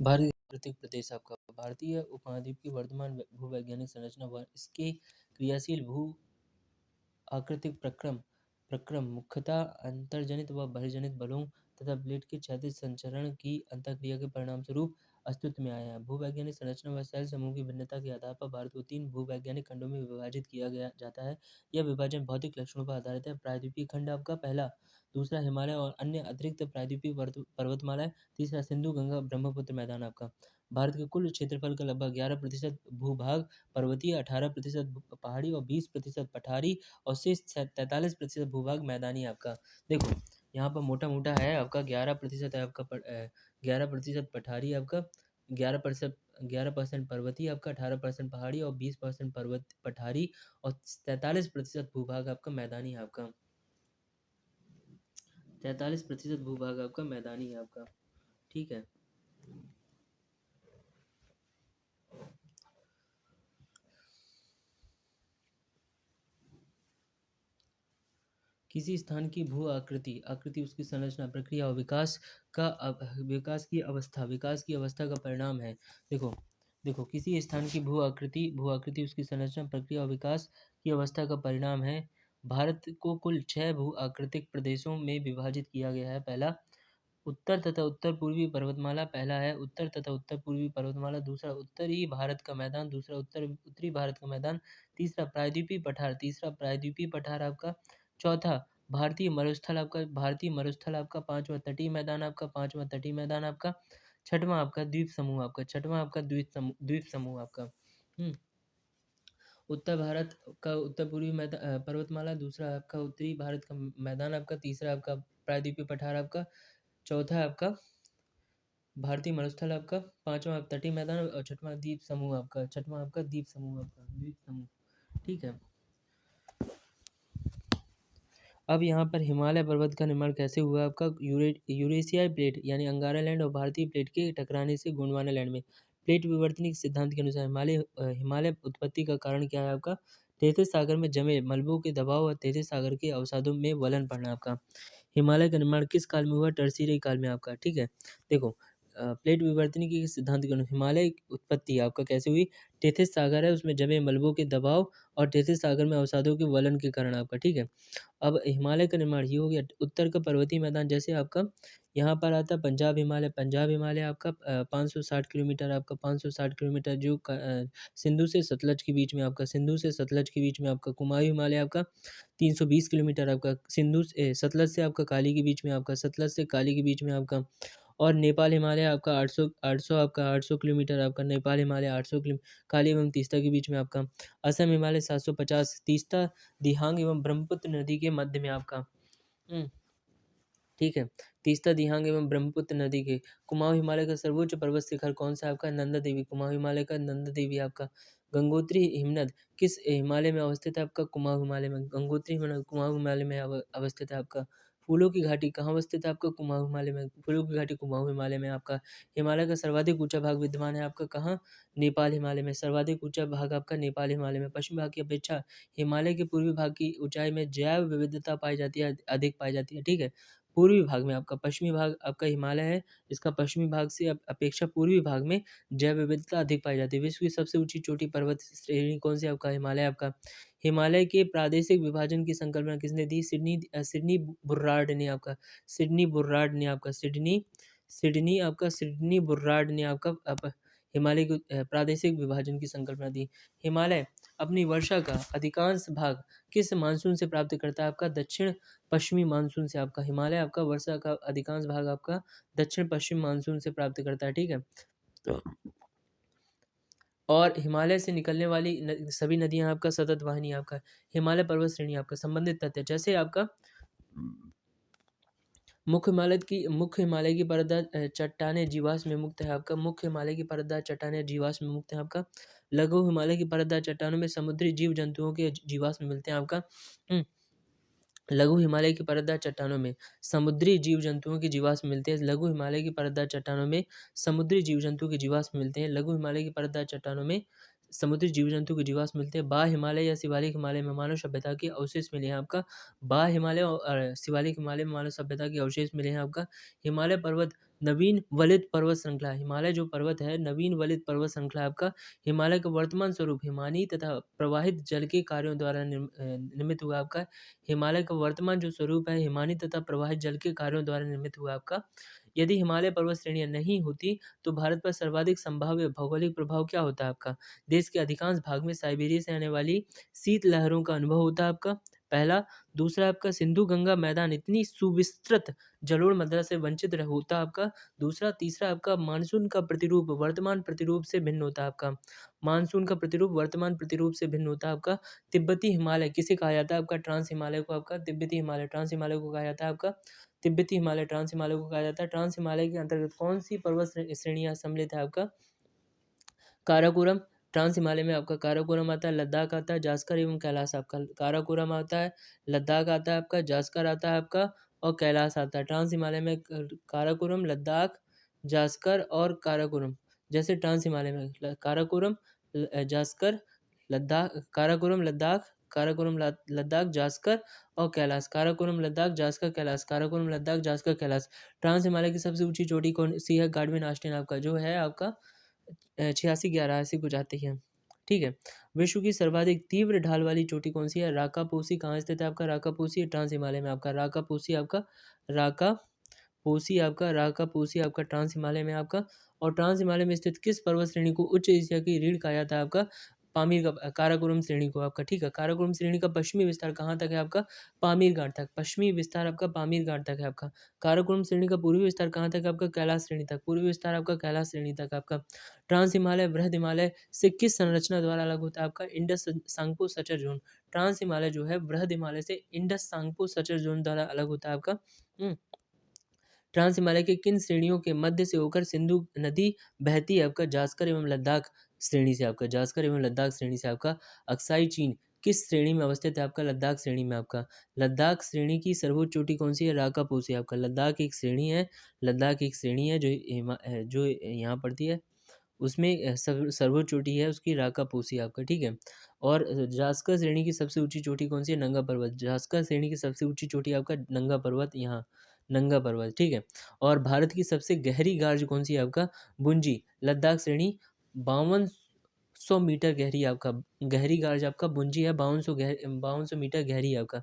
भारतीय प्राकृतिक प्रदेश आपका भारतीय उपमहाद्वीप की वर्तमान भूवैज्ञानिक संरचना व इसके क्रियाशील भू आकृतिक प्रक्रम प्रक्रम मुख्यतः अंतर्जनित व बहिर्जनित बलों तथा प्लेट के क्षैतिज संचरण की अंतःक्रिया के परिणामस्वरूप अस्तित्व में आया है। भूवैज्ञानिक संरचना व शैल समूह की भिन्नता के आधार पर भारत को 3 भूवैज्ञानिक खंडों में विभाजित किया गया जाता है। यह विभाजन भौतिक लक्षणों पर आधारित है। प्रायद्वीपीय खंड आपका पहला, दूसरा हिमालय और अन्य अतिरिक्त प्रायद्वीपीय पर्वतमालाएं, तीसरा सिंधु गंगा ब्रह्मपुत्र मैदान आपका। भारत के कुल क्षेत्रफल का लगभग 11% भूभाग पर्वतीय, 18% पहाड़ी और 20% पठारी और शेष 43% भूभाग मैदानी आपका। देखो यहाँ पर मोटा मोटा है आपका 11% है आपका 11% पठारी आपका, 11% पर्वतीय आपका, 18% पहाड़ी और 20% पर्वत पठारी और 43% भूभाग आपका मैदानी है आपका। 43% भूभाग आपका मैदानी है आपका। ठीक है। किसी स्थान की भू आकृति उसकी संरचना प्रक्रिया और विकास की अवस्था का परिणाम है। देखो किसी स्थान की भू आकृति उसकी संरचना प्रक्रिया और विकास की अवस्था का परिणाम है। भारत को कुल 6 भू आकृतिक प्रदेशों में विभाजित किया गया है। पहला उत्तर तथा उत्तर पूर्वी पर्वतमाला, पहला है उत्तर तथा उत्तर पूर्वी पर्वतमाला, दूसरा उत्तरी भारत का मैदान, दूसरा उत्तरी भारत का मैदान, तीसरा प्रायद्वीपीय पठार आपका, चौथा भारतीय मरुस्थल आपका, पांचवा तटीय मैदान आपका, छठवां आपका द्वीप समूह आपका। उत्तर भारत का उत्तर पूर्वी पर्वतमाला, दूसरा आपका उत्तरी भारत का मैदान आपका, तीसरा आपका प्रायद्वीपीय पठार आपका, चौथा आपका भारतीय मरुस्थल आपका, पांचवा तटीय मैदान और छठवां द्वीप समूह आपका। ठीक है। अब यहाँ पर हिमालय पर्वत का निर्माण कैसे हुआ आपका? यूरेशियाई प्लेट यानी अंगारा लैंड और भारतीय प्लेट के टकराने से गोंडवाना लैंड में। प्लेट विवर्तनिक सिद्धांत के अनुसार हिमालय उत्पत्ति का कारण क्या है आपका? तैतीस सागर में जमे मलबों के दबाव और तैतीस सागर के अवसादों में वलन पड़ना आपका। हिमालय का निर्माण किस काल में हुआ? टर्शीयरी काल में आपका। ठीक है। देखो प्लेट विवर्तनिक के सिद्धांत के अनुसार हिमालय उत्पत्ति आपका कैसे हुई? तैतीस सागर है उसमें जमे मलबों के दबाव और तैतीस सागर में अवसादों के वलन के कारण आपका। ठीक है। अब हिमालय का निर्माण ये हो गया। उत्तर का पर्वतीय मैदान जैसे आपका यहाँ पर आता है पंजाब हिमालय आपका 560 किलोमीटर आपका 560 किलोमीटर जो सिंधु से सतलज के बीच में आपका। कुमायूं हिमालय आपका 320 किलोमीटर आपका सतलज से आपका काली के बीच में आपका। और नेपाल हिमालय आपका 800 किलोमीटर आपका। नेपाल हिमालय 800 किलोमीटर काली एवं तीस्ता के बीच में आपका। असम हिमालय 750, तीस्ता दिहांग एवं ब्रह्मपुत्र नदी के मध्य में आपका। ठीक है। तीस्ता दिहांग एवं ब्रह्मपुत्र नदी के। कुमाऊं हिमालय का सर्वोच्च पर्वत शिखर कौन सा आपका? नंदा देवी। कुमाऊं हिमालय का नंदा देवी आपका। गंगोत्री हिमनद किस हिमालय में अवस्थित है आपका? कुमाऊं हिमालय में। गंगोत्री हिमनद कुमाऊं हिमालय में अवस्थित है आपका। फूलों की घाटी कहाँ अवस्थित है आपका? कुमाऊं हिमालय में। फूलों की घाटी कुमाऊं हिमालय में आपका। हिमालय का सर्वाधिक ऊंचा भाग विद्यमान है आपका कहाँ? नेपाल हिमालय में। सर्वाधिक ऊंचा भाग आपका नेपाल हिमालय में। पश्चिमी भाग की अपेक्षा हिमालय के पूर्वी भाग की ऊंचाई में जैव विविधता पाई जाती है, अधिक पाई जाती है। ठीक है। पूर्वी भाग में आपका पश्चिमी भाग आपका हिमालय है, इसका पश्चिमी भाग से अपेक्षा पूर्वी भाग में जैव विविधता अधिक पाई जाती है। विश्व की सबसे ऊंची चोटी पर्वत श्रेणी कौन सी आपका? हिमालय आपका। हिमालय के प्रादेशिक विभाजन की संकल्पना किसने दी? सिडनी बुर्रार्ड ने आपका। सिडनी बुर्रार्ड ने आपका हिमालय के प्रादेशिक विभाजन की संकल्पना दी। हिमालय अपनी वर्षा का अधिकांश भाग किस मानसून से प्राप्त करता है आपका? दक्षिण पश्चिमी मानसून से आपका। हिमालय आपका वर्षा का अधिकांश भाग आपका दक्षिण पश्चिम मानसून से प्राप्त करता है। ठीक है। और हिमालय से निकलने वाली सभी नदियां आपका सतत वाहिनी आपका। हिमालय पर्वत श्रेणी आपका। संबंधित तथ्य जैसे आपका मुख्य हिमालय की परतदार चट्टानें जीवाश्म में मुक्त है आपका। मुख्य हिमालय की परतदार चट्टानें जीवाश्म में मुक्त है आपका। लघु हिमालय की परतदार चट्टानों में समुद्री जीव जंतुओं के जीवाश्म मिलते हैं आपका। लघु हिमालय की परतदार चट्टानों में समुद्री जीव जंतुओं के जीवाश्म मिलते हैं। लघु हिमालय की परतदार चट्टानों में समुद्री जीव जंतु के जीवाश्म मिलते हैं। लघु हिमालय की परतदार चट्टानों में समुद्री जीव जंतु के जीवाश्म मिलते हैं। बाह्य हिमालय या शिवालिक हिमालय में मानव सभ्यता के अवशेष मिले हैं बाह्य हिमालय और शिवालिक हिमालय में मानव सभ्यता के अवशेष मिले हैं आपका। हिमालय पर्वत नवीन वलित पर्वत श्रृंखला, हिमालय जो पर्वत है, नवीन वलित पर्वत श्रृंखला आपका हिमालय का वर्तमान स्वरूप हिमानी तथा प्रवाहित जल के कार्यों द्वारा निर्मित हुआ आपका। हिमालय का वर्तमान जो स्वरूप है, हिमानी तथा प्रवाहित जल के कार्यों द्वारा निर्मित हुआ आपका। यदि हिमालय पर्वत श्रेणियाँ नहीं होती, तो भारत पर सर्वाधिक संभाव्य भौगोलिक प्रभाव क्या होता आपका? देश के अधिकांश भाग में साइबेरिया से आने वाली शीत लहरों का अनुभव होता आपका, पहला। दूसरा आपका सिंधु गंगा मैदान इतनी सुविस्तृत जलोढ़ मृदा से वंचित होता आपका, दूसरा। तीसरा आपका मानसून का प्रतिरूप वर्तमान प्रतिरूप से भिन्न होता आपका, मानसून का प्रतिरूप वर्तमान प्रतिरूप से भिन्न होता आपका। तिब्बती हिमालय किसे कहा जाता है आपका? ट्रांस हिमालय को आपका तिब्बती हिमालय, ट्रांस हिमालय को कहा जाता है आपका तिब्बती हिमालय, ट्रांस हिमालय को कहा जाता है। ट्रांस हिमालय के अंतर्गत कौन सी पर्वत श्रेणियां सम्मिलित है आपका? काराकोरम। ट्रांस हिमालय में आपका काराकोरम आता है, लद्दाख आता है, जास्कर एवं कैलाश आपका। काराकोरम आता है, लद्दाख आता है आपका, जास्कर आता है आपका और कैलाश आता है। ट्रांस हिमालय में काराकोरम, लद्दाख, जास्कर और काराकोरम। जैसे ट्रांस हिमालय में काराकोरम, जास्कर, लद्दाख, काराकोरम, लद्दाख, काराकोरम, लद्दाख, जास्कर और कैलाश। काराकोरम, लद्दाख, जास्कर, कैलाश। काराकोरम, लद्दाख, जास्कर, कैलाश। ट्रांस हिमालय की सबसे ऊंची चोटी कौन सी है? गाडविन आस्टीन आपका जो है आपका 86 को जाती है। ठीक है। विश्व की सर्वाधिक तीव्र ढाल वाली चोटी कौन सी है? राकापोसी कहाँ स्थित है आपका? राकापोसी ट्रांस हिमालय में आपका, राकापोसी आपका, राकापोसी आपका ट्रांस हिमालय में आपका। और ट्रांस हिमालय में स्थित किस पर्वत श्रेणी को उच्च एशिया की रीढ़ कहा जाता है आपका? पामीर का, काराकोरम श्रेणी को आपका। ठीक है। काराकोरम श्रेणी का पश्चिमी विस्तार कहाँ तक है आपका? पामीर घाट तक। पश्चिमी विस्तार आपका पामीर घाट तक है आपका। काराकोरम श्रेणी का पूर्वी विस्तार कहाँ तक है आपका? कैलाश श्रेणी तक। पूर्वी विस्तार आपका कैलाश श्रेणी तक आपका। ट्रांस हिमालय बृहद हिमालय से किस संरचना द्वारा अलग होता है आपका? Indus Tsangpo suture zone. Trans Himalaya जो है बृहद हिमालय से इंडस सांगपो सचर जोन द्वारा अलग होता है आपका। ट्रांस हिमालय के किन श्रेणियों के मध्य से होकर सिंधु नदी बहती है आपका? जास्कर एवं लद्दाख श्रेणी से आपका, जास्कर एवं लद्दाख श्रेणी से आपका। अक्साई चीन किस श्रेणी में अवस्थित है आपका? लद्दाख श्रेणी में आपका। लद्दाख श्रेणी की सर्वोच्च चोटी कौन सी है? राकापोसी आपका। लद्दाख एक श्रेणी है, लद्दाख एक श्रेणी है जो यहाँ पड़ती है, उसमें सर्वोच्च चोटी है उसकी राकापोसी आपका। ठीक है। और जास्कर श्रेणी की सबसे ऊंची चोटी कौन सी है? नंगा पर्वत। जास्कर श्रेणी की सबसे ऊंची चोटी आपका नंगा पर्वत, यहाँ नंगा पर्वत। ठीक है। और भारत की सबसे गहरी गार्ज कौन सी है आपका? बुंजी। लद्दाख श्रेणी 5200 मीटर गहरी आपका, गहरी गार्ज आपका बुंजी है, 5200 मीटर गहरी है आपका।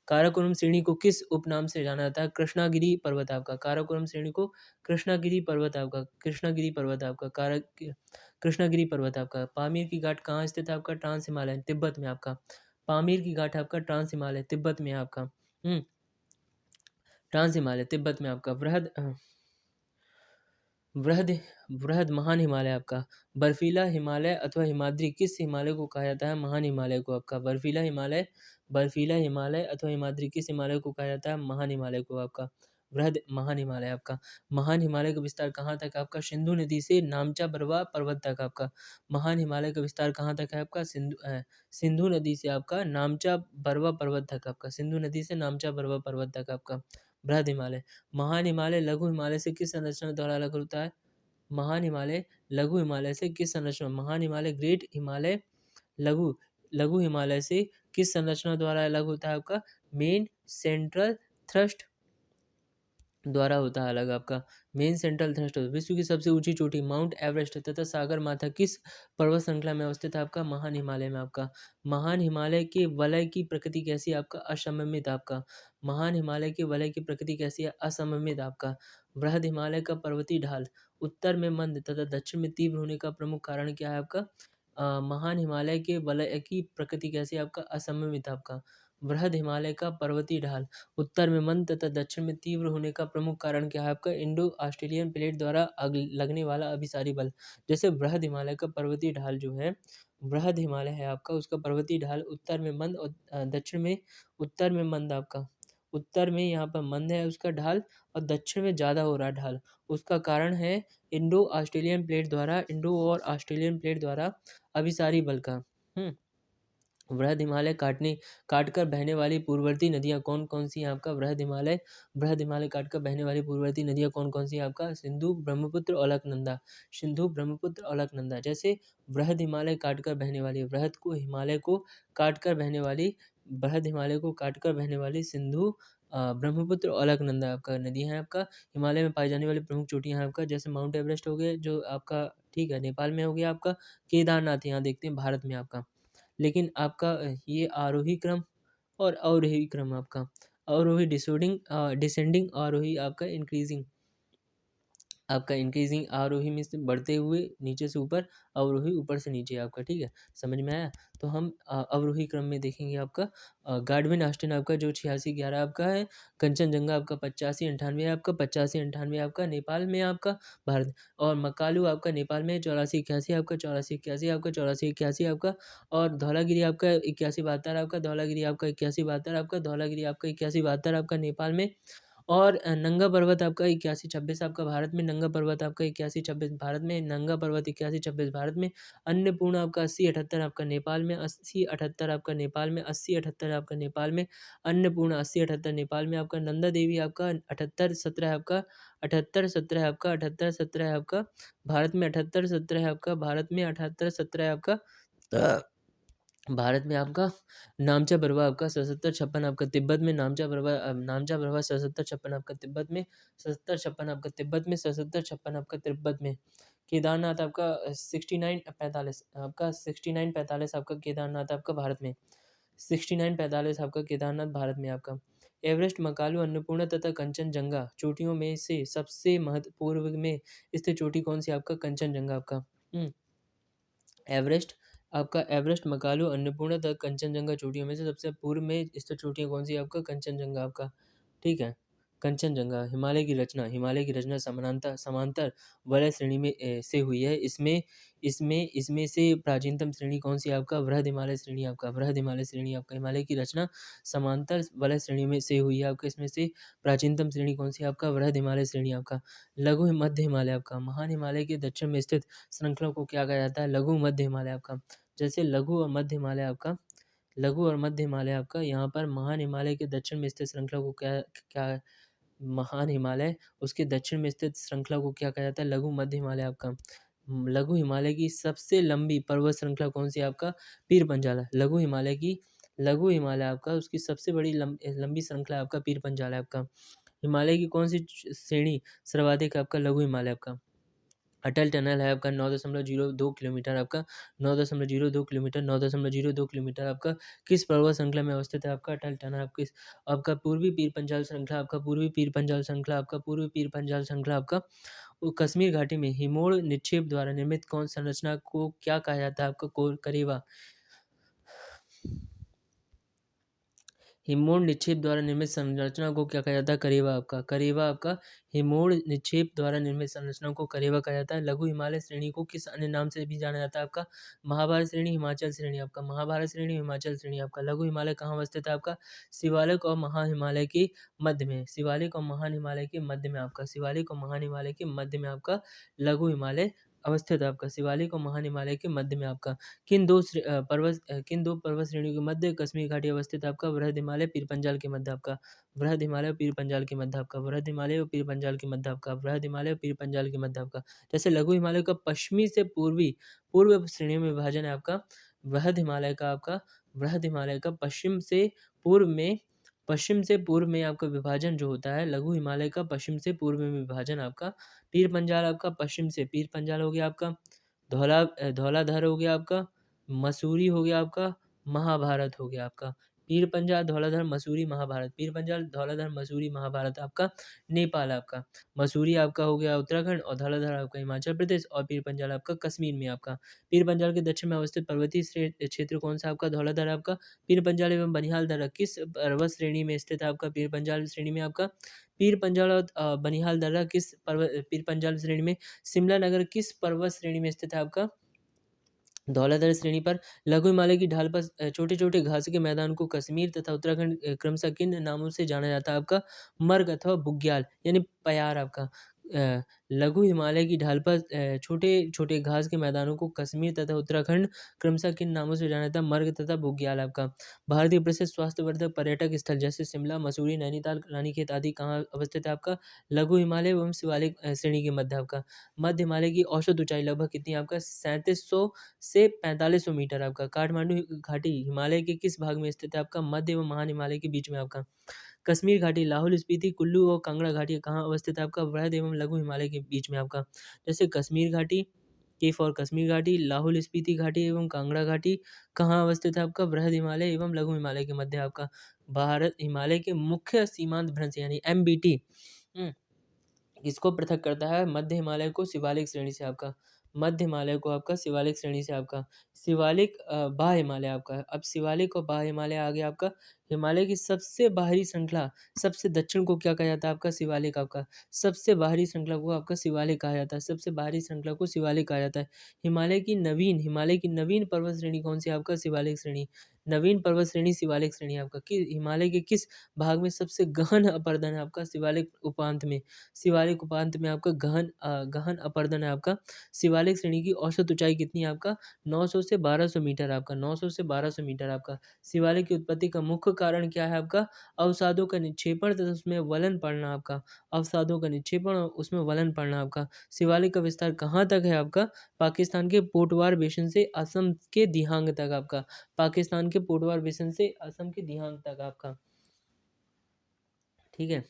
काराकोरम श्रेणी को किस उपनाम से जाना जाता है? कृष्णागिरी पर्वत आपका। काराकोरम श्रेणी को कृष्णागिरी पर्वत आपका, कृष्णागिरी पर्वत आपका, कृष्णागिरी पर्वत आपका। पामीर की घाट कहाँ स्थित है आपका? ट्रांस हिमालय तिब्बत में आपका। पामीर की घाट आपका ट्रांस हिमालय तिब्बत में है आपका। ट्रांस हिमालय तिब्बत में आपका। वृहद वृहद महान हिमालय आपका। बर्फीला हिमालय अथवा हिमाद्री किस हिमालय को कहा जाता है? महान हिमालय को आपका। बर्फीला हिमालय अथवा हिमाद्री किस हिमालय को कहा जाता है? महान हिमालय को आपका। वृहद महान हिमालय आपका। महान हिमालय का विस्तार कहाँ तक है आपका? सिंधु नदी से नामचा बरवा पर्वत तक आपका। महान हिमालय का विस्तार कहाँ तक है आपका? सिंधु नदी से आपका नामचा बरवा पर्वत तक आपका, सिंधु नदी से नामचा बरवा पर्वत तक आपका। बृहद हिमालय। महान हिमालय लघु हिमालय से किस संरचना द्वारा अलग होता है? महान हिमालय लघु हिमालय से किस संरचना? महान हिमालय ग्रेट हिमालय लघु लघु हिमालय से किस संरचना द्वारा अलग होता है आपका? मेन सेंट्रल थ्रस्ट द्वारा होता है अलग आपका। Main central thrust. विश्व की सबसे ऊंची चोटी माउंट एवरेस्ट तथा सागर माथा किस पर्वत श्रृंखला में अवस्थित है आपका? महान हिमालय में आपका। महान हिमालय के वलय की प्रकृति कैसी है आपका? असममित आपका। महान हिमालय के वलय की प्रकृति कैसी है? असममित आपका। वृहद हिमालय का पर्वतीय ढाल उत्तर में मंद तथा दक्षिण में तीव्र होने का प्रमुख कारण क्या है आपका? महान हिमालय के वलय की प्रकृति कैसी है आपका? असममित आपका। वृहद हिमालय का पर्वतीय ढाल उत्तर में मंद तथा दक्षिण में तीव्र होने का प्रमुख कारण क्या है आपका? इंडो ऑस्ट्रेलियन प्लेट द्वारा लगने वाला अभिसारी बल। जैसे बृहद हिमालय का पर्वतीय ढाल जो है, बृहद हिमालय है आपका, उसका पर्वतीय ढाल उत्तर में मंद और दक्षिण में, उत्तर में मंद आपका, उत्तर में यहाँ पर मंद है उसका ढाल और दक्षिण में ज़्यादा हो रहा है ढाल। उसका कारण है इंडो ऑस्ट्रेलियन प्लेट द्वारा, इंडो और ऑस्ट्रेलियन प्लेट द्वारा अभिसारी बल का। वृहद हिमालय काटकर बहने वाली पूर्ववर्ती नदियाँ कौन कौन सी हैं आपका? वृहद हिमालय काटकर बहने वाली पूर्ववर्ती नदियाँ कौन कौन सी हैं आपका? सिंधु, ब्रह्मपुत्र, अलकनंदा। सिंधु, ब्रह्मपुत्र, अलकनंदा। जैसे वृहद हिमालय काटकर बहने वाली, वृहद हिमालय को काटकर बहने वाली सिंधु, ब्रह्मपुत्र और अलकनंदा आपका नदियाँ हैं आपका। हिमालय में पाई जाने वाली प्रमुख चोटियाँ हैं आपका, जैसे माउंट एवरेस्ट हो गए जो आपका, ठीक है, नेपाल में हो गया आपका। केदारनाथ यहाँ देखते हैं भारत में आपका। लेकिन आपका ये आरोही क्रम और अवरोही क्रम आपका, अवरोही डिसेंडिंग, आरोही आपका इंक्रीजिंग, आपका इंक्रीजिंग आरोही में से बढ़ते हुए नीचे से ऊपर, अवरोही ऊपर से नीचे आपका, ठीक है, समझ में आया। तो हम अवरोही क्रम में देखेंगे आपका गाडविन आस्टिन आपका जो 8611 आपका है, कंचनजंगा आपका 8598 आपका, 8598 आपका नेपाल में आपका, भारत। और मकालू आपका नेपाल में 8481 आपका, 8481 आपका, 8481 आपका। और धौलागिरी आपका 8172 आपका, धौलागिरी आपका 8172 आपका, धौलागिरी आपका 8172 आपका नेपाल में। और नंगा पर्वत आपका 8126 आपका भारत में, नंगा पर्वत आपका 8126 भारत में, नंगा पर्वत 8126 भारत में। अन्नपूर्णा आपका 8078 आपका नेपाल में, 8078 आपका नेपाल में, 8078 आपका नेपाल में। अन्नपूर्णा 8078 नेपाल में आपका। नंदा देवी आपका 7817 आपका, 7817 आपका, 7817 आपका भारत में, 7817 आपका भारत में, 7817 आपका भारत में आपका। नामचा बरवा आपका 7756 आपका तिब्बत में, नामचा बरवा 7756 आपका तिब्बत में, 7756 आपका तिब्बत में, 7756 आपका तिब्बत में। केदारनाथ आपका 6945 आपका, 6945 आपका केदारनाथ आपका भारत में, 6945 आपका केदारनाथ भारत में आपका। एवरेस्ट, मकालू, अन्नपूर्णा तथा कंचनजंगा चोटियों में से सबसे पूर्व में स्थित चोटी कौन सी आपका? कंचनजंगा आपका। एवरेस्ट आपका, एवरेस्ट, मकालू, अन्नपूर्णा तथा कंचनजंगा चोटियों में से सबसे पूर्व में स्थित चोटियाँ कौन सी आपका? कंचनजंगा आपका, ठीक है। कंचनजंगा। हिमालय की रचना समानांतर समांतर वलय श्रेणी में से हुई है। इसमें से प्राचीनतम श्रेणी कौन सी आपका? वृहद हिमालय श्रेणी आपका, वृहद हिमालय श्रेणी आपका। हिमालय की रचना समांतर वलय श्रेणी में से हुई है आपका। इसमें से प्राचीनतम श्रेणी कौन सी आपका? वृहद हिमालय श्रेणी आपका। लघु मध्य हिमालय आपका, महान हिमालय के दक्षिण में स्थित श्रृंखला को क्या कहा जाता है? लघु मध्य हिमालय आपका। जैसे लघु और मध्य हिमालय आपका, लघु और मध्य हिमालय आपका, यहाँ पर महान हिमालय के दक्षिण में स्थित श्रृंखला को क्या क्या महान हिमालय, उसके दक्षिण में स्थित श्रृंखला को क्या कहा जाता है? लघु मध्य हिमालय आपका। लघु हिमालय की सबसे लंबी पर्वत श्रृंखला कौन सी आपका? पीर पंजाल। लघु हिमालय आपका, उसकी सबसे बड़ी लंबी श्रृंखला आपका पीर पंजाल है आपका। हिमालय की कौन सी श्रेणी सर्वाधिक आपका? लघु हिमालय आपका। अटल टनल है आपका 9.02 किलोमीटर आपका, 9.02 किलोमीटर, 9.02 किलोमीटर आपका। किस पर्वत श्रृंखला में अवस्थित है आपका अटल टनल? आपका पूर्वी पीर पंजाल श्रृंखला आपका, पूर्वी पीर पंजाल श्रृंखला आपका, पूर्वी पीर पंजाल श्रृंखला आपका। वो कश्मीर घाटी में हिमोड़ निक्षेप द्वारा निर्मित कौन संरचना को क्या कहा जाता है आपका? करेवा। हिमोड़ निक्षेप द्वारा निर्मित संरचना को क्या कहा जाता है? करेवा आपका। करेवा आपका, हिमोड़ निक्षेप द्वारा निर्मित संरचना को करेवा कहा जाता है। लघु हिमालय श्रेणी को किस अन्य नाम से भी जाना जाता है आपका? महाभारत श्रेणी, हिमाचल श्रेणी आपका, महाभारत श्रेणी, हिमाचल श्रेणी आपका। लघु हिमालय कहाँ अवस्थित है आपका? शिवालिक और महान हिमालय के मध्य में, शिवालिक और महान हिमालय के मध्य में आपका, शिवालिक और महान हिमालय के मध्य में आपका लघु हिमालय अवस्थित है आपका, शिवालिक और महान हिमालय के मध्य में आपका। किन दो पर्वत श्रेणियों के मध्य कश्मीर घाटी अवस्थित है आपका? वृहद हिमालय, पीर पंजाल के मध्य आपका, वृहद हिमालय और पीर पंजाल के मध्य आपका, वृहद हिमालय और पीर पंजाल के मध्य आपका, वृहद हिमालय और पीर पंजाल के मध्य आपका। जैसे लघु हिमालय का पश्चिमी से पूर्व श्रेणियों में विभाजन है आपका। वृहद हिमालय का आपका, वृहद हिमालय का पश्चिम से पूर्व में आपका विभाजन जो होता है, लघु हिमालय का पश्चिम से पूर्व में विभाजन आपका। पीर पंजाल आपका पश्चिम से, पीर पंजाल हो गया आपका, धौलाधर हो गया आपका, मसूरी हो गया आपका, महाभारत हो गया आपका। पीर पंजाल, धौलाधर, मसूरी, महाभारत। पीर पंजाल, धौलाधर, मसूरी, महाभारत आपका नेपाल आपका। मसूरी आपका हो गया उत्तराखंड और धौलाधर आपका हिमाचल प्रदेश और पीर पंजाल आपका कश्मीर में आपका। पीर पंजाल के दक्षिण में अवस्थित पर्वतीय क्षेत्र कौन सा आपका? धौलाधर आपका। पीर पंजाल एवं बनिहाल दर्रा किस पर्वत श्रेणी में स्थित है आपका? पीर पंजाल श्रेणी में आपका। पीर पंजाल और बनिहाल दर्रा किस पीर पंजाल श्रेणी में। शिमला नगर किस पर्वत श्रेणी में स्थित है आपका? धौलाधर श्रेणी पर। लघु हिमालय की ढाल पर छोटे छोटे घास के मैदान को कश्मीर तथा उत्तराखंड क्रमशः किन नामों से जाना जाता है आपका? मर्ग अथवा बुग्याल यानी प्यार आपका। लघु हिमालय की ढाल पर छोटे छोटे घास के मैदानों को कश्मीर तथा उत्तराखंड क्रमशः किन नामों से जाना जाता है? मर्ग तथा बुग्याल आपका। भारतीय प्रसिद्ध स्वास्थ्यवर्धक पर्यटक स्थल जैसे शिमला, मसूरी, नैनीताल, रानीखेत आदि कहाँ अवस्थित है आपका? लघु हिमालय एवं शिवालिक श्रेणी के मध्य आपका। मध्य हिमालय की औसत ऊंचाई लगभग कितनी है आपका? 3700 से 4500 मीटर आपका। काठमांडू घाटी हिमालय के किस भाग में स्थित है आपका? मध्य एवं महान हिमालय के बीच में आपका। कश्मीर घाटी, लाहौल स्पीति, कुल्लू और कांगड़ा घाटी कहाँ अवस्थित है आपका? वृहद एवं लघु हिमालय के बीच में आपका। जैसे कश्मीर घाटी, के फॉर कश्मीर घाटी, लाहौल स्पीति घाटी एवं कांगड़ा घाटी कहाँ अवस्थित है आपका? वृहद हिमालय एवं लघु हिमालय के मध्य आपका। भारत हिमालय के मुख्य सीमांत भ्रंश यानी एमबीटी इसको पृथक करता है मध्य हिमालय को शिवालिक श्रेणी से आपका। मध्य हिमालय को आपका शिवालिक श्रेणी से आपका। शिवालिक बाह्य हिमालय आपका है। अब शिवालिक और बाह्य हिमालय आ गया आपका। हिमालय की सबसे बाहरी श्रृंखला, सबसे दक्षिण को क्या कहा जाता है आपका? शिवालिक आपका। सबसे बाहरी श्रृंखला को आपका शिवालिक कहा जाता है। सबसे बाहरी श्रृंखला को शिवालिक कहा जाता है। हिमालय की नवीन पर्वत श्रेणी कौन सी है आपका? शिवालिक श्रेणी। नवीन पर्वत श्रेणी शिवालिक श्रेणी आपका। हिमालय के किस भाग में सबसे गहन अपर्दन है आपका? शिवालिक उपांत में। शिवालिक उपांत में आपका गहन अपरदन है आपका। शिवालिक श्रेणी की औसत ऊंचाई कितनी है आपका? 900 से 1200 मीटर आपका। 900 से 1200 मीटर आपका। शिवालिक की उत्पत्ति का मुख्य कारण क्या है आपका? अवसादों का निक्षेपण तथा उसमें वलन पड़ना आपका। अवसादों का निक्षेपण और उसमें वलन पड़ना आपका। शिवालिक का विस्तार कहाँ तक है आपका? पाकिस्तान के पोटवार बेसिन से असम के दिहांग तक आपका। पाकिस्तान के पोटवार बेसिन से असम के दिहांग तक आपका। ठीक है।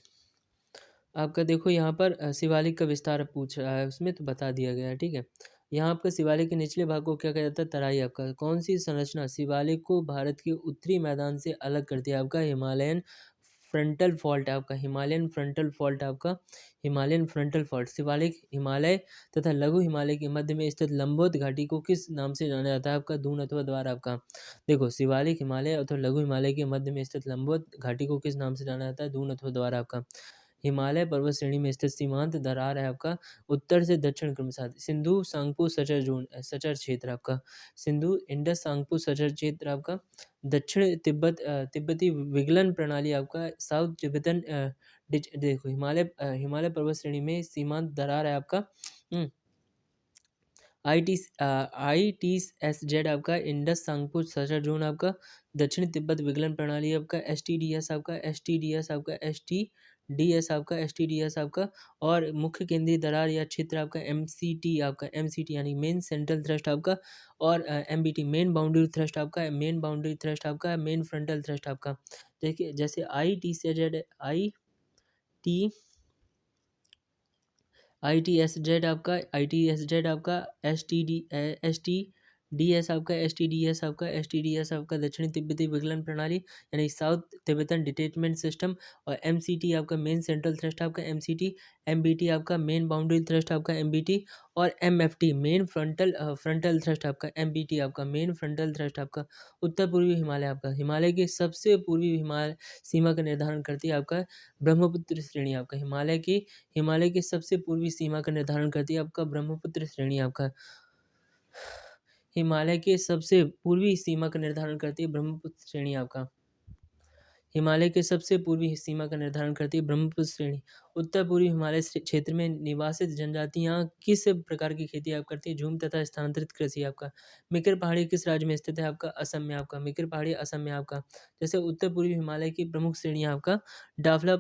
आपका देखो यहाँ पर शिवालिक का विस्तार पूछ रहा है, उसमें तो बता दिया गया है। ठीक है। यहाँ आपका शिवालिक के निचले भाग को क्या कहा जाता है? तराई आपका। कौन सी संरचना शिवालिक को भारत के उत्तरी मैदान से अलग करती है आपका? हिमालयन फ्रंटल फॉल्ट है आपका। हिमालयन फ्रंटल फॉल्ट आपका। Himalayan frontal fault. Shivalik Himalaya तथा लघु हिमालय के मध्य में स्थित लंबोत घाटी को किस नाम से जाना जाता है आपका? दून अथवा द्वार आपका। देखो शिवालिक हिमालय अथवा लघु हिमालय के मध्य में स्थित लंबोत घाटी को किस नाम से जाना जाता है? दून अथवा द्वार आपका। हिमालय पर्वत श्रेणी में स्थित सीमांत दरार है आपका। उत्तर से दक्षिण क्रमशः सिंधु सांगपो सचर जोन सचर क्षेत्र आपका। सिंधु इंडस सांगपो सचर क्षेत्र आपका। दक्षिण तिब्बती विगलन प्रणाली आपका। साउथ तिब्बतन देखो हिमालय पर्वत श्रेणी में सीमांत दरार है आपका। ITS-Z आपका। इंडस सांगपो सचर जोन आपका। दक्षिण तिब्बत विगलन प्रणाली आपका। STDS आपका। STDS आपका। STDS आपका। और मुख्य केंद्रीय दरार या क्षेत्र आपका MCT आपका। MCT यानी मेन सेंट्रल थ्रस्ट आपका। और MBT मेन बाउंड्री थ्रस्ट आपका। मेन बाउंड्री थ्रस्ट आपका। मेन फ्रंटल थ्रस्ट आपका। देखिए जैसे ITS-Z आपका। ITS-Z आपका। STDS आपका दक्षिणी तिब्बती विगलन प्रणाली यानी साउथ तिब्बतन डिटैचमेंट सिस्टम। और MCT आपका मेन सेंट्रल थ्रस्ट आपका। MCT। MBT आपका मेन बाउंड्री थ्रस्ट आपका। MBT। और MFT मेन फ्रंटल थ्रस्ट आपका। MBT आपका मेन फ्रंटल थ्रस्ट आपका। उत्तर पूर्वी हिमालय आपका। हिमालय के सबसे पूर्वी हिमालय सीमा का निर्धारण करती है आपका ब्रह्मपुत्र श्रेणी आपका। हिमालय के सबसे पूर्वी सीमा का निर्धारण करती है आपका ब्रह्मपुत्र श्रेणी आपका। हिमालय के सबसे पूर्वी सीमा का निर्धारण करती है ब्रह्मपुत्र श्रेणी आपका। हिमालय के सबसे पूर्वी सीमा का निर्धारण करती है ब्रह्मपुत्र श्रेणी। उत्तर पूर्वी हिमालय क्षेत्र में निवासित जनजातियां किस प्रकार की खेती आप करती है? झूम तथा स्थानांतरित कृषि आपका। मिकिर पहाड़ी किस राज्य में स्थित है आपका? असम में आपका। मिकिर पहाड़ी असम में आपका। जैसे उत्तर पूर्वी हिमालय की प्रमुख श्रेणियां आपका। डाफला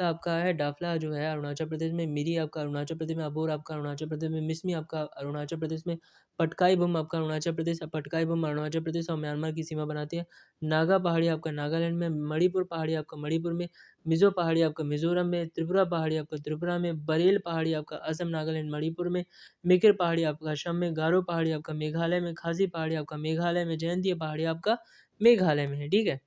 आपका है। डाफला जो है अरुणाचल प्रदेश में। मिरी आपका अरुणाचल प्रदेश में। अबोर आपका अरुणाचल प्रदेश में। मिसमी आपका अरुणाचल प्रदेश में। पटकाई बम आपका अरुणाचल प्रदेश। पटकाई बम अरुणाचल प्रदेश और म्यांमार की सीमा बनाती है। नागा पहाड़ी आपका नागालैंड में। मणिपुर पहाड़ी आपका मणिपुर में। मिजो पहाड़ी आपका मिजोरम में। त्रिपुरा पहाड़ी आपका त्रिपुरा में। बरेल पहाड़ी आपका असम नागालैंड मणिपुर में। मिकिर पहाड़ी आपका असम में। गारो पहाड़ी आपका मेघालय में। खासी पहाड़ी आपका मेघालय में। जयंतीय पहाड़ी आपका मेघालय में है। ठीक है।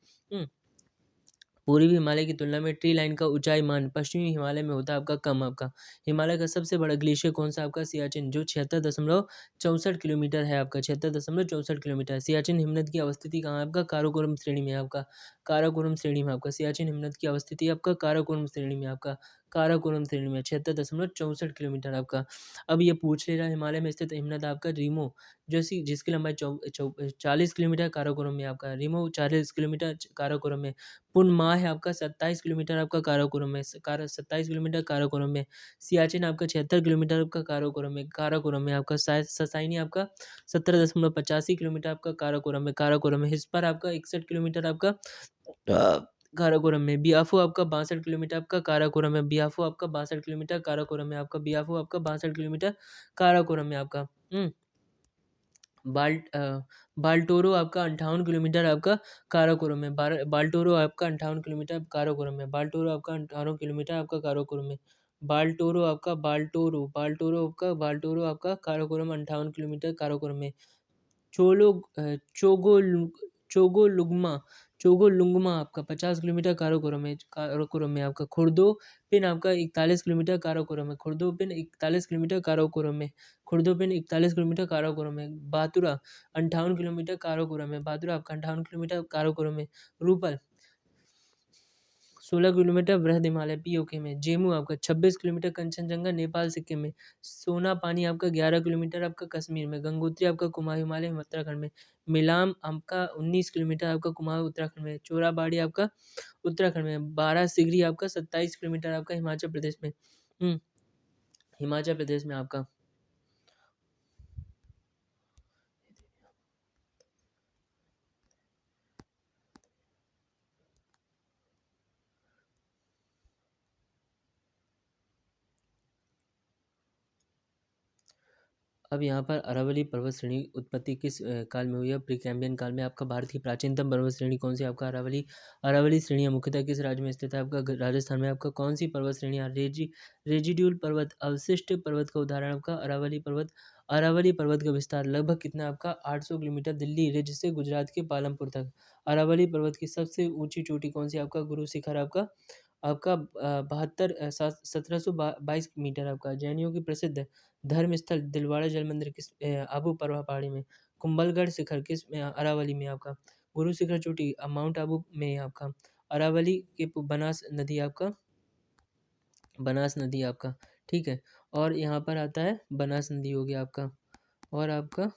पूर्वी हिमालय की तुलना में ट्री लाइन का ऊंचाई मान पश्चिमी हिमालय में होता है आपका कम आपका। हिमालय का सबसे बड़ा ग्लेशियर कौन सा आपका? सियाचिन जो 76.64 किलोमीटर है आपका। 76.64 किलोमीटर। सियाचिन हिमनद की अवस्थिति कहाँ है आपका? काराकोरम श्रेणी में आपका। काराकोरम श्रेणी में आपका सियाचिन हिमनद की अवस्थिति आपका काराकोरम श्रेणी में आपका। काराकोरम श्रेणी में 76.64 किलोमीटर आपका। अब ये पूछ ले रहा है हिमालय में स्थित हिमनद आपका रीमो जिसकी लंबाई 40 किलोमीटर काराकोरम में आपका। रीमो 40 किलोमीटर काराकोरम में। पुनमाह है आपका 27 किलोमीटर आपका काराकोरम में। 27 किलोमीटर काराकोरम में। सियाचिन आपका 76 किलोमीटर आपका काराकोरम में आपका। ससाइनी आपका 17.85 किलोमीटर आपका काराकोरम में। हिस्पर आपका 61 किलोमीटर आपका काराकोरम में। बियाफो आपका 62 किलोमीटर आपका काराकोरम में। बियाफो आपका 62 किलोमीटर काराकोरम में आपका। बियाफो आपका 62 किलोमीटर काराकोरम में आपका। बाल्टोरो आपका 58 किलोमीटर आपका काराकोरम में। बाल्टोरो आपका 58 किलोमीटर काराकोरम में। बाल्टोरो आपका 58 किलोमीटर आपका काराकोरम में। बाल्टोरो आपका काराकोरम 58 किलोमीटर काराकोरम में। चोलो चोगोलुंगमा चोगोलुंगमा आपका 50 किलोमीटर काराकोरम में आपका। खुर्दोपिन आपका 41 किलोमीटर काराकोरम में। खुर्दोपिन 41 किलोमीटर काराकोरम में। खुर्दोपिन 41 किलोमीटर काराकोरम में। बातुरा 58 किलोमीटर काराकोरम में। बातुरा आपका 58 किलोमीटर काराकोरम में। रूपल 16 किलोमीटर बृहद हिमालय पीओके में। जेमू आपका 26 किलोमीटर कंचनजंगा नेपाल सिक्किम में। सोना पानी आपका 11 किलोमीटर आपका कश्मीर में। गंगोत्री आपका कुमाऊं हिमालय उत्तराखंड में। मिलाम आपका 19 किलोमीटर आपका कुमाऊं उत्तराखंड में। चोराबाड़ी आपका उत्तराखंड में। 12 सिगरी आपका 27 किलोमीटर आपका हिमाचल प्रदेश में। हिमाचल प्रदेश में आपका। अब यहाँ पर अरावली पर्वत श्रेणी उत्पत्ति किस काल में हुई है? प्रीकैम्बियन काल में। आपका भारत की प्राचीनतम पर्वत श्रेणी कौन सी? आपका अरावली। अरावली श्रेणियाँ मुख्यतः किस राज्य में स्थित है? आपका राजस्थान में। आपका कौन सी पर्वत श्रेणियाँ? रेजिड्यूल पर्वत, अवशिष्ट पर्वत का उदाहरण आपका अरावली पर्वत। अरावली पर्वत का विस्तार लगभग कितना? आपका 800 किलोमीटर दिल्ली रिज से गुजरात के पालमपुर तक। अरावली पर्वत की सबसे ऊंची चोटी कौन सी? आपका गुरु शिखर आपका। आपका 1722 मीटर आपका। जैनियों की प्रसिद्ध धर्मस्थल दिलवाड़ा जल मंदिर किस आबू परवा पहाड़ी में। कुंभलगढ़ शिखर किस में? अरावली में आपका। गुरु शिखर चोटी माउंट आबू में आपका। अरावली के बनास नदी आपका। बनास नदी आपका। ठीक है। और यहाँ पर आता है बनास नदी हो गया आपका। और आपका